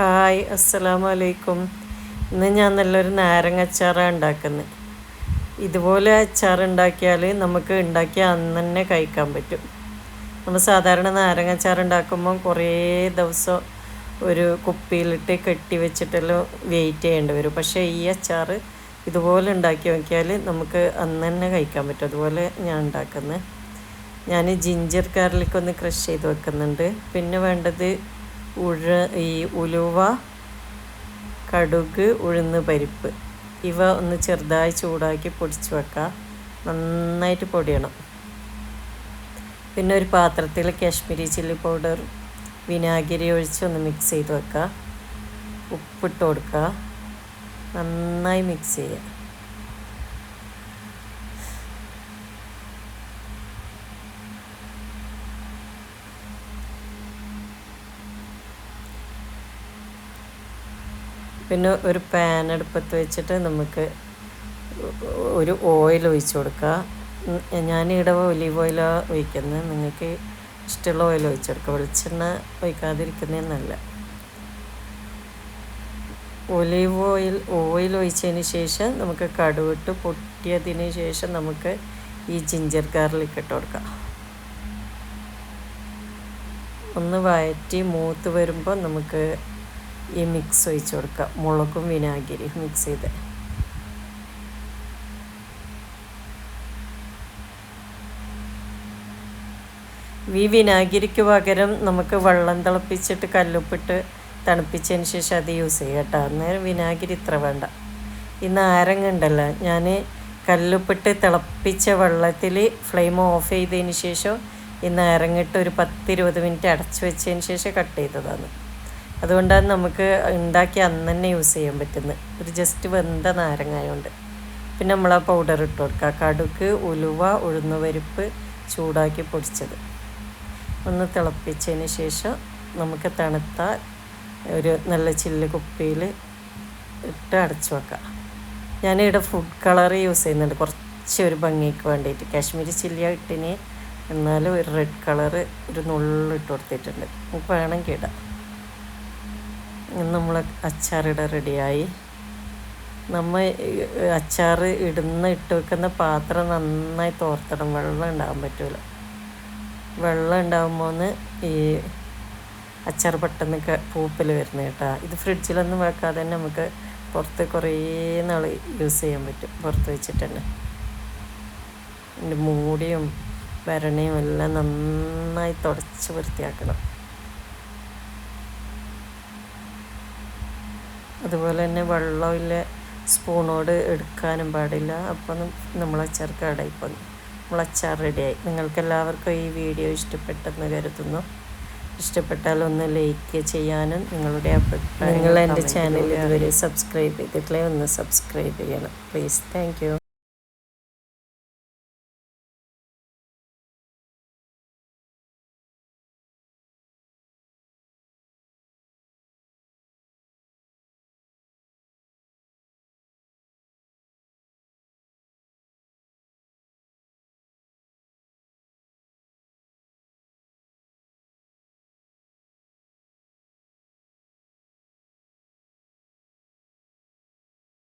Hi, അസ്സലാമു അലൈക്കും. ഇന്ന് ഞാൻ നല്ലൊരു നാരങ്ങ അച്ചാറാണ് ഉണ്ടാക്കുന്നത്. ഇതുപോലെ അച്ചാർ ഉണ്ടാക്കിയാൽ നമുക്ക് ഉണ്ടാക്കിയ അന്ന് തന്നെ കഴിക്കാൻ പറ്റും. നമ്മൾ സാധാരണ നാരങ്ങ അച്ചാർ ഉണ്ടാക്കുമ്പോൾ കുറേ ദിവസം ഒരു കുപ്പിയിലിട്ട് കെട്ടി വെച്ചിട്ടെല്ലാം വെയിറ്റ് ചെയ്യേണ്ടി വരും. പക്ഷേ ഈ അച്ചാർ ഇതുപോലെ ഉണ്ടാക്കി നോക്കിയാൽ നമുക്ക് അന്ന് തന്നെ കഴിക്കാൻ പറ്റും. അതുപോലെ ഞാൻ ഉണ്ടാക്കുന്നത്. ഞാൻ ജിഞ്ചർ ഗാർലിക് ഒന്ന് ക്രഷ് ചെയ്ത് വെക്കുന്നുണ്ട്. പിന്നെ വേണ്ടത് ഈ ഉലുവ, കടുക്, ഉഴുന്ന് പരിപ്പ് ഇവ ഒന്ന് ചെറുതായി ചൂടാക്കി പൊടിച്ച് വെക്കാം. നന്നായിട്ട് പൊടിയണം. പിന്നെ ഒരു പാത്രത്തിൽ കാശ്മീരി ചില്ലി പൗഡർ, വിനാഗിരി ഒഴിച്ച് ഒന്ന് മിക്സ് ചെയ്ത് വെക്കുക. ഉപ്പിട്ട് കൊടുക്കുക. നന്നായി മിക്സ് ചെയ്യുക. പിന്നെ ഒരു പാൻ അടുപ്പത്ത് വെച്ചിട്ട് നമുക്ക് ഒരു ഓയിൽ ഒഴിച്ച് കൊടുക്കുക. ഞാനിവിടെ ഒലീവ് ഓയിലാണ് ഒഴിക്കുന്നത്. നിങ്ങൾക്ക് ഇഷ്ടമുള്ള ഓയിൽ ഒഴിച്ച് കൊടുക്കുക. വെളിച്ചെണ്ണ ഒഴിക്കാതിരിക്കുന്നതെന്നല്ല. ഒലീവ് ഓയിൽ ഒഴിച്ചതിന് ശേഷം നമുക്ക് കടുവിട്ട് പൊട്ടിയതിന് ശേഷം നമുക്ക് ഈ ജിഞ്ചർ ഗാർലിക് ഇട്ട് കൊടുക്കാം. ഒന്ന് വഴറ്റി മൂത്ത് വരുമ്പോൾ നമുക്ക് ഈ മിക്സ് ഒഴിച്ച് കൊടുക്കുക. മുളകും വിനാഗിരിയും മിക്സ് ചെയ്ത് ഈ വിനാഗിരിക്ക് പകരം നമുക്ക് വെള്ളം തിളപ്പിച്ചിട്ട് കല്ലുപ്പിട്ട് തണുപ്പിച്ചതിന് ശേഷം അത് യൂസ് ചെയ്യാം കേട്ടോ. അന്നേരം വിനാഗിരി ഇത്ര വേണ്ട. ഈ നാരങ്ങ ഉണ്ടല്ലോ, ഞാൻ കല്ലുപ്പിട്ട് തിളപ്പിച്ച വെള്ളത്തിൽ ഫ്ലെയിം ഓഫ് ചെയ്തതിന് ശേഷം ഈ നാരങ്ങ ഇട്ട് ഒരു 10-20 മിനിറ്റ് അടച്ചു വെച്ചതിന് ശേഷം കട്ട് ചെയ്തതാണ്. അതുകൊണ്ടാണ് നമുക്ക് ഉണ്ടാക്കി അന്ന് തന്നെ യൂസ് ചെയ്യാൻ പറ്റുന്നത്. ഒരു ജസ്റ്റ് വെന്ത നാരങ്ങായതുകൊണ്ട്. പിന്നെ നമ്മൾ ആ പൗഡർ ഇട്ട് കൊടുക്കുക. കടുക്, ഉലുവ, ഉഴുന്ന് പരിപ്പ് ചൂടാക്കി പൊടിച്ചത് ഒന്ന് തിളപ്പിച്ചതിന് ശേഷം നമുക്ക് തണുത്ത ഒരു നല്ല ചില്ല് കുപ്പിയിൽ ഇട്ട് അടച്ചു വെക്കാം. ഞാനിവിടെ ഫുഡ് കളർ യൂസ് ചെയ്യുന്നുണ്ട്, കുറച്ച് ഒരു ഭംഗിക്ക് വേണ്ടിയിട്ട്. കാശ്മീരി ചില്ലിയാണ് ഇട്ടിന്, എന്നാലും ഒരു റെഡ് കളറ് ഒരു നുള്ളിട്ട് കൊടുത്തിട്ടുണ്ട്. നമുക്ക് വേണമെങ്കിൽ ഇടാം. നമ്മൾ അച്ചാറിട റെഡിയായി. നമ്മൾ അച്ചാർ ഇട്ട് വെക്കുന്ന പാത്രം നന്നായി തോർത്തണം. വെള്ളം ഉണ്ടാകാൻ പറ്റില്ല. വെള്ളം ഉണ്ടാകുമ്പോൾ ഈ അച്ചാർ പെട്ടെന്ന് പൂപ്പിൽ വരുന്നത് കേട്ടോ. ഇത് ഫ്രിഡ്ജിലൊന്നും വെക്കാതെ തന്നെ നമുക്ക് പുറത്ത് കുറേ നാൾ യൂസ് ചെയ്യാൻ പറ്റും. പുറത്ത് വെച്ചിട്ട് തന്നെ അതിൻ്റെ മൂടിയും ഭരണയും എല്ലാം നന്നായി തുടച്ച് വൃത്തിയാക്കണം. അതുപോലെ തന്നെ വെള്ളമില്ല സ്പൂണോട് എടുക്കാനും പാടില്ല. അപ്പം നമ്മൾ അച്ചാർ കേടായിപ്പോയി. നമ്മൾ അച്ചാർ റെഡിയായി. നിങ്ങൾക്കെല്ലാവർക്കും ഈ വീഡിയോ ഇഷ്ടപ്പെട്ടെന്ന് കരുതുന്നു. ഇഷ്ടപ്പെട്ടാൽ ഒന്ന് ലൈക്ക് ചെയ്യാനും നിങ്ങളുടെ അഭിപ്രായം, നിങ്ങൾ എൻ്റെ ചാനൽ ഇതുവരെ സബ്സ്ക്രൈബ് ചെയ്തിട്ടില്ലേ ഒന്ന് സബ്സ്ക്രൈബ് ചെയ്യണം പ്ലീസ്. Thank you.